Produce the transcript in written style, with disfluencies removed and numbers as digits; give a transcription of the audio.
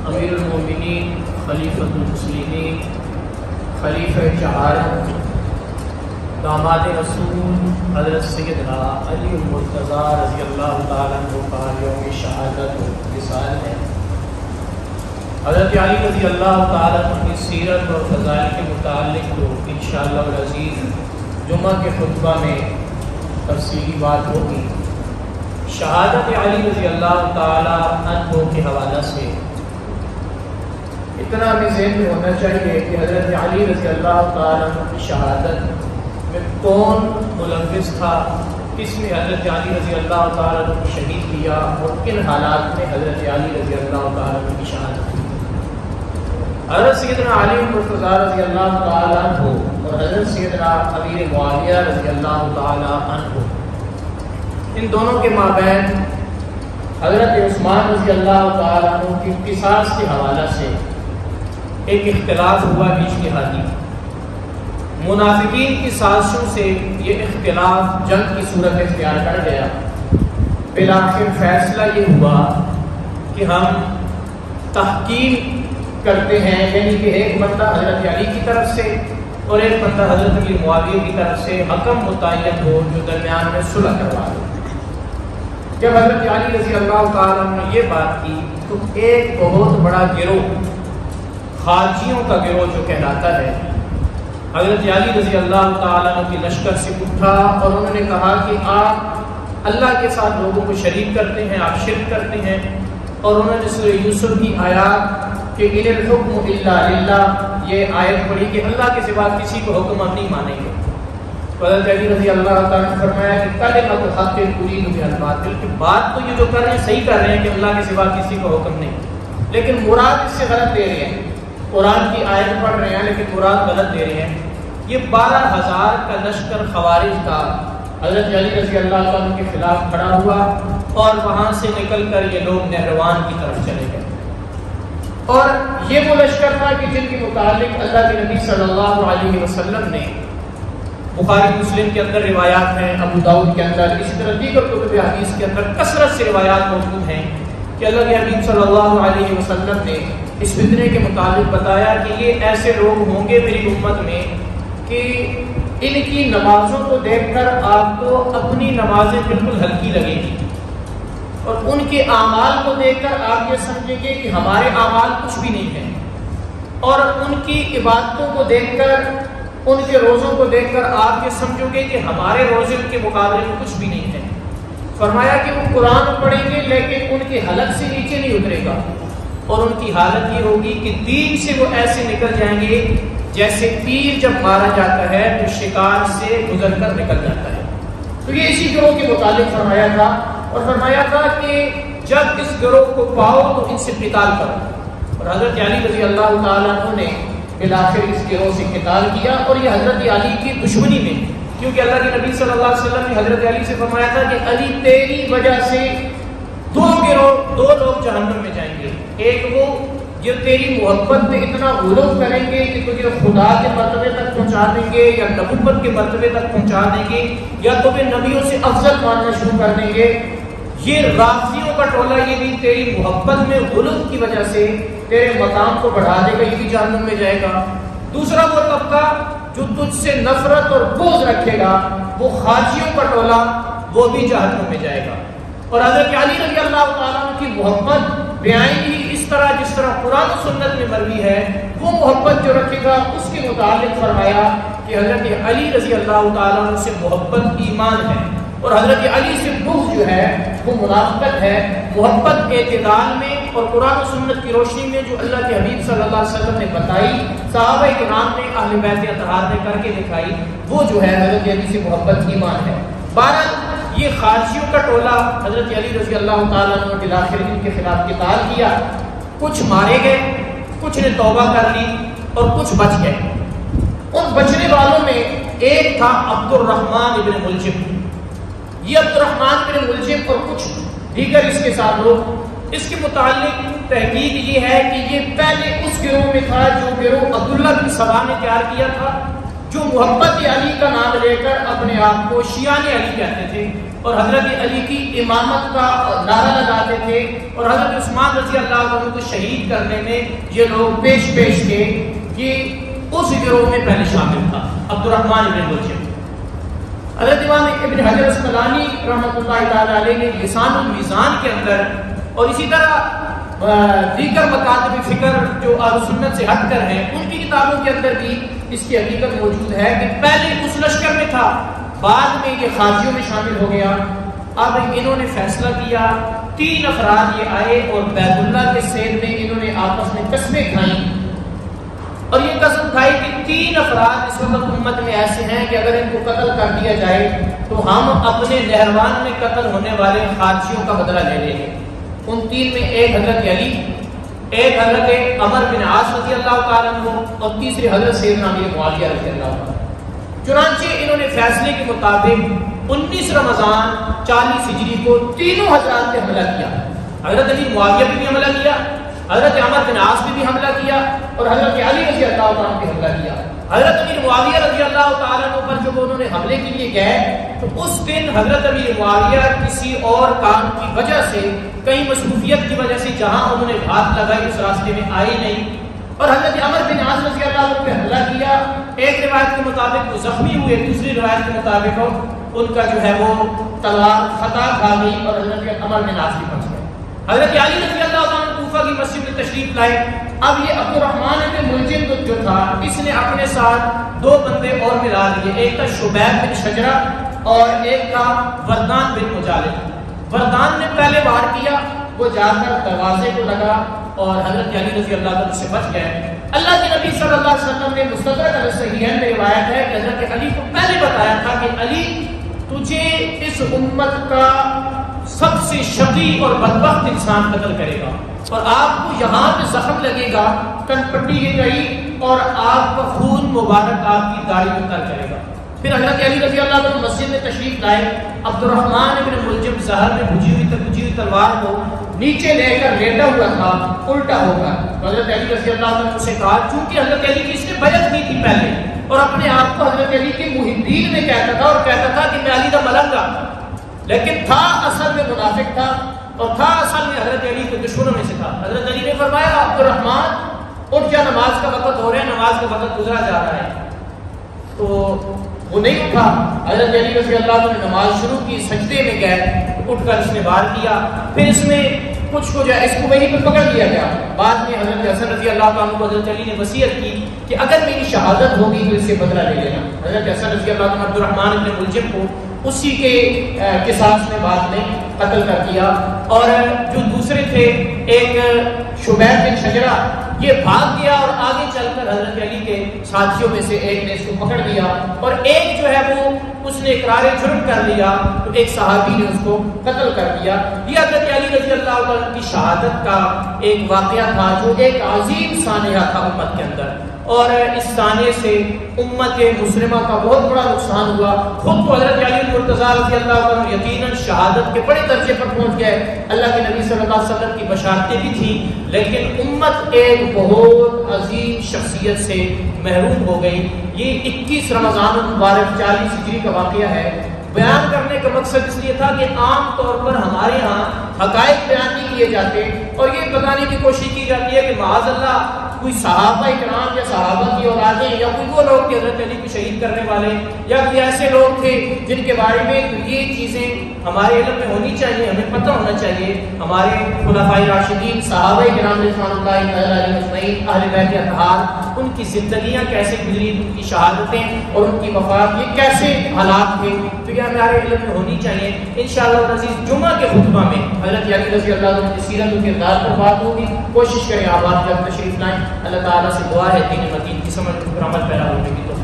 امیر المومنین خلیفۃ المسلمین خلیفہ چہارم داماد رسول حضرت سیدنا علی المرتضیٰ رضی اللہ تعالیٰ عنہ کا یوم شہادت وصال ہے۔ حضرت علی رضی اللہ تعالیٰ عنہ کی سیرت اور فضائل کے متعلق تو انشاءاللہ العزیز جمعہ کے خطبہ میں تفصیلی بات ہوگی۔ شہادت علی رضی اللہ تعالیٰ عنہ کے حوالہ سے اتنا ہمیں ذہن میں ہونا چاہیے کہ حضرت علی رضی اللہ تعالیٰ عنہ کی شہادت میں کون ملوث تھا، کس نے حضرت علی رضی اللہ تعالیٰ عنہ کو شہید کیا اور کن حالات میں حضرت علی رضی اللہ تعالیٰ عنہ کی شہادت کی۔ حضرت سیدنا علی المرتضیٰ رضی اللہ تعالیٰ عنہ اور حضرت سیدنا امیر معاویہ رضی اللہ تعالیٰ عنہ، ان دونوں کے مابین حضرت عثمان رضی اللہ تعالیٰ عنہ کی قصاص کے حوالہ سے ایک اختلاف ہوا اجتہادی۔ منافقین کی سازشوں سے یہ اختلاف جنگ کی صورت اختیار کر گیا۔ بالآخر فیصلہ یہ ہوا کہ ہم تحقیق کرتے ہیں، یعنی کہ ایک بندہ حضرت علی کی طرف سے اور ایک بندہ حضرت امیر معاویہ کی طرف سے حکم متعین ہو جو درمیان میں صلح کروا دے۔ جب حضرت علی رضی اللہ تعالیٰ عنہ نے یہ بات کی تو ایک بہت بڑا گروہ، خارجیوں کا گروہ جو کہلاتا ہے، حضرت علی رضی اللہ تعالیٰ عنہ کی لشکر سے اٹھا اور انہوں نے کہا کہ آپ اللہ کے ساتھ لوگوں کو شریک کرتے ہیں، آپ شرک کرتے ہیں، اور انہوں نے سورہ یوسف کی آیات کہ ان الحکم الا للہ، یہ آیت پڑھی کہ اللہ کے سوا کسی کو حکم ہم نہیں مانیں گے۔ حضرت علی رضی اللہ تعالیٰ نے فرمایا کہ کلمۃ الحق اريد بها الباطل، کہ بات تو یہ جو کر رہے ہیں صحیح کر رہے ہیں کہ اللہ کے سوا کسی کو حکم نہیں، لیکن مراد اس سے غلط دے رہے ہیں۔ قرآن کی آیت پڑھ رہے ہیں لیکن مراد غلط دے رہے ہیں۔ یہ 12,000 کا لشکر خوارج کا حضرت علی رضی اللہ عنہ کے خلاف کھڑا ہوا اور وہاں سے نکل کر یہ لوگ نہروان کی طرف چلے گئے۔ اور یہ وہ لشکر تھا کہ جن کے متعلق اللہ کے نبی صلی اللہ علیہ وسلم نے، بخاری مسلم کے اندر روایات ہیں، ابو داؤد کے اندر، اسی طرح دیگر کتب حدیث کے اندر کثرت سے روایات موجود ہیں کہ اللہ کے حبیب صلی اللہ علیہ وسلم نے اس فتنے کے متعلق بتایا کہ یہ ایسے لوگ ہوں گے میری امت میں کہ ان کی نمازوں کو دیکھ کر آپ کو اپنی نمازیں بالکل ہلکی لگے گی، اور ان کے اعمال کو دیکھ کر آپ یہ سمجھیں گے کہ ہمارے اعمال کچھ بھی نہیں ہیں، اور ان کی عبادتوں کو دیکھ کر، ان کے روزوں کو دیکھ کر آپ یہ سمجھو گے کہ ہمارے روزے ان کے مقابلے میں کچھ بھی نہیں ہے۔ فرمایا کہ وہ قرآن پڑھیں گے لیکن ان کے حلق سے نیچے نہیں اترے گا، اور ان کی حالت یہ ہوگی کہ دین سے وہ ایسے نکل جائیں گے جیسے تیر جب مارا جاتا ہے تو شکار سے گزر کر نکل جاتا ہے۔ تو یہ اسی گروہ کے متعلق فرمایا تھا، اور فرمایا تھا کہ جب اس گروہ کو پاؤ تو ان سے قتال کرو، اور حضرت علی رضی اللہ تعالیٰ عنہ نے بالآخر اس گروہ سے قتال کیا، اور یہ حضرت علی کی دشمنی میں، کیونکہ اللہ کے نبی صلی اللہ علیہ وسلم نے حضرت علی سے فرمایا تھا کہ علی تیری وجہ سے دو لوگ جہنم میں جائیں گے، ایک وہ جو تیری محبت میں اتنا غلو کریں گے کہ تجھے خدا کے مرتبے تک پہنچا دیں گے یا نبوت کے مرتبے تک پہنچا دیں گے یا تمہیں نبیوں سے افضل ماننا شروع کر دیں گے، یہ رافضیوں کا ٹولہ یہ بھی تیری محبت میں غلو کی وجہ سے تیرے مقام کو بڑھا دے گا، یہ بھی جہنم میں جائے گا۔ دوسرا وہ طبقہ جو تجھ سے نفرت اور بغض رکھے گا، وہ خارجیوں کا ٹولہ، وہ بھی جہنم میں جائے گا۔ اور حضرت علی رضی اللہ تعالیٰ عنہ کی محبت بیان ہی اس طرح جس طرح قرآن و سنت میں مروی ہے، وہ محبت جو رکھے گا اس کے متعلق فرمایا کہ حضرت علی رضی اللہ تعالیٰ عنہ سے محبت ایمان ہے، اور حضرت علی سے بغض جو ہے وہ منافقت ہے۔ محبت اعتدال میں اور قرآن و سنت کی روشنی میں جو اللہ کے حبیب صلی اللہ علیہ وسلم نے بتائی، صحابہ کرام نے، اہل بیت اطہار نے کر کے دکھائی، وہ جو ہے حضرت علی سے محبت ایمان ہے۔ بہرحال یہ خارجیوں کا ٹولہ حضرت علی رضی اللہ تعالیٰ عنہ نے بالآخر ان کے خلاف قتال کیا، کچھ مارے گئے، کچھ نے توبہ کر لی اور کچھ بچ گئے۔ ان بچنے والوں میں ایک تھا عبد الرحمن ابن ملجم۔ یہ عبد الرحمن ابن ملجم اور کچھ دیگر اس کے ساتھ لوگ، اس کے متعلق تحقیق یہ ہے کہ یہ پہلے اس گروہ میں تھا جو گروہ عبداللہ بن سبا نے تیار کیا تھا، جو محبت علی کا نام لے کر اپنے آپ کو شیعان علی کہتے تھے اور حضرت علی کی امامت کا نعرہ لگاتے تھے، اور حضرت عثمان رضی اللہ عنہ کو شہید کرنے میں یہ لوگ پیش تھے، یہ اس گروہ میں پہلے شامل تھا عبد الرحمن بن ملجم۔ حضرت امام ابن حجر اسقلانی رحمۃ اللہ تعالی علیہ نے لسان المیزان کے اندر، اور اسی طرح دیگر مکاتب فکر جو اہل سنت سے ہٹ کر ہیں ان کی کتابوں کے اندر بھی اس کی حقیقت موجود ہے کہ پہلے اس لشکر میں تھا، بعد میں یہ خارجیوں میں شامل ہو گیا۔ اب انہوں نے فیصلہ کیا، 3 افراد یہ آئے اور بیت اللہ کے سیر میں انہوں نے آپس میں قسمیں کھائیں، اور یہ قسم کھائی کہ 3 افراد اس وقت امت میں ایسے ہیں کہ اگر ان کو قتل کر دیا جائے تو ہم اپنے نہروان میں قتل ہونے والے خارجیوں کا بدلہ لے لیں گے۔ ان 3 میں ایک حضرت علی، ایک حضرت عمر بن عاص رضی اللہ تعالیٰ عنہ، اور تیسری حضرت سیدنا امیر معاویہ رضی اللہ عنہ۔ چنانچہ انہوں نے فیصلے کے مطابق 19 رمضان 40 ہجری کو تینوں حضرات پہ حملہ کیا۔ حضرت علی معاویہ پہ بھی حملہ کیا، حضرت عمر بن عاص پہ بھی حملہ کیا، اور حضرت علی رضی اللہ عنہ پہ حملہ کیا۔ حضرت امیر معاویہ رضی اللہ تعالیٰ عنہ پر جب انہوں نے حملے کے لیے گئے تو اس دن حضرت امیر معاویہ کسی اور کام کی وجہ سے، کہیں مصروفیت کی وجہ سے جہاں انہوں نے ہاتھ لگائی اس راستے میں آئے نہیں، اور حضرت عمر بن عاص رضی اللہ عنہ پہ حملہ کیا۔ ایک روایت کے مطابق وہ زخمی ہوئے، دوسری روایت کے مطابق ان کا جو ہے وہ تلوار خطا کھا گئی اور حضرت عمر بن عاص بھی بچ گئے۔ حضرت علی رضی اللہ عنہ کوفہ کی مسجد میں تشریف لائے۔ اب یہ عبد الرحمن بن ملجم جو تھا، اس نے اپنے ساتھ 2 بندے اور ملا لیے، ایک تھا شبیب بن شجرہ اور ایک تھا وردان بن مجالد۔ وردان نے پہلے وار کیا، وہ جا کر دروازے کو لگا اور حضرت علی رضی اللہ عنہ سے بچ گئے۔ اللہ کے نبی صلی اللہ علیہ وسلم نے مستدرک الصحیحین میں روایت ہے کہ حضرت علی کو پہلے بتایا تھا کہ علی تجھے اس امت کا سب سے شقی اور بدبخت انسان قتل کرے گا، اور آپ کو یہاں پہ زخم لگے گا، کن پٹی گر گئی، اور آپ کا خون مبارک آپ کی داڑھی کو تر کرے گا۔ پھر حضرت علی رضی اللہ عنہ مسجد میں تشریف لائے۔ عبد الرحمن بن ملجم ظہر میں بجھی ہوئی تلوار کو نیچے لے کر لیٹا ہوا تھا الٹا ہو کر۔ حضرت علی رضی اللہ عنہ سے کہا، چونکہ حضرت علی کی اس نے بیعت کی تھی پہلے، اور اپنے آپ کو حضرت علی کے محبین میں کہتا تھا، اور کہتا تھا کہ میں علی کا ملنگ گا، لیکن تھا اصل میں منافق تھا، اور تھا اصل میں حضرت علی کے دشمنوں میں سے تھا۔ حضرت علی نے فرمایا، عبد الرحمن اٹھ جا، نماز کا وقت ہو رہا ہے، نماز کا وقت گزرا جا رہا ہے۔ تو وہ نہیں اٹھا۔ حضرت علی رضی اللہ عنہ نے نماز شروع کی، سجدے میں گئے، اٹھ کر اس نے وار کیا، پھر اس میں کچھ کو جو ہے اس کو وہیں پہ پکڑ لیا گیا۔ بعد میں حضرت حسن رضی اللہ عنہ کو حضرت علی نے وصیت کی کہ اگر میری شہادت ہوگی تو اس سے بدلہ لے لینا۔ حضرت حسن رضی اللہ عنہ عبد الرحمن بن ملجم کو اسی کے قصاص میں بعد میں قتل کر دیا، اور جو دوسرے تھے ایک شبیب بن شجرہ، یہ بھاگ گیا اور آگے چل کر حضرت علی کے ساتھیوں میں سے ایک نے اس کو پکڑ لیا، اور ایک جو ہے وہ اس نے اقرار جرم کر لیا، تو ایک صحابی نے اس کو قتل کر دیا۔ یہ حضرت علی رضی اللہ عنہ کی شہادت کا ایک واقعہ تھا جو ایک عظیم سانحہ تھا امت کے اندر، اور اس سانے سے امت مسلمہ کا بہت بڑا نقصان ہوا۔ خود کو حضرت علی المرتضیٰ رضی اللہ عنہ یقیناً شہادت کے بڑے درجے پر پہنچ گئے، اللہ کے نبی صلی اللہ علیہ وسلم کی بشارتیں بھی تھیں، لیکن امت ایک بہت عظیم شخصیت سے محروم ہو گئی۔ یہ 21 رمضان المبارک 40 ہجری کا واقعہ ہے۔ بیان کرنے کا مقصد اس لیے تھا کہ عام طور پر ہمارے ہاں حقائق بیان نہیں کیے جاتے، اور یہ بتانے کی کوشش کی جاتی ہے کہ معاذ اللہ کوئی صحابہ اکرام یا صحابہ کی اولادیں یا کوئی وہ لوگ کہ حضرت علی کو شہید کرنے والے یا کوئی ایسے لوگ تھے جن کے بارے میں یہ چیزیں ہمارے علم میں ہونی چاہیے، ہمیں پتہ ہونا چاہیے۔ ہمارے خلفائے راشدین صحابہ کرام رضوان اللہ علیہم اجمعین، اہل بیت اطہار، ان کی زندگیاں کیسے گزری، ان کی شہادتیں اور ان کی وفات یہ کیسے حالات تھے، تو یہ ہمارے علم میں ہونی چاہیے۔ انشاءاللہ العزیز جمعہ کے خطبہ میں حضرت علی رضی اللہ عنہ کی سیرت و کردار پر بات ہوگی۔ کوشش کریں آپ جب تشریف لائیں۔ اللہ تعالیٰ سے دعا ہے دین متین کی سمجھ پر عمل پیرا ہونے کی تو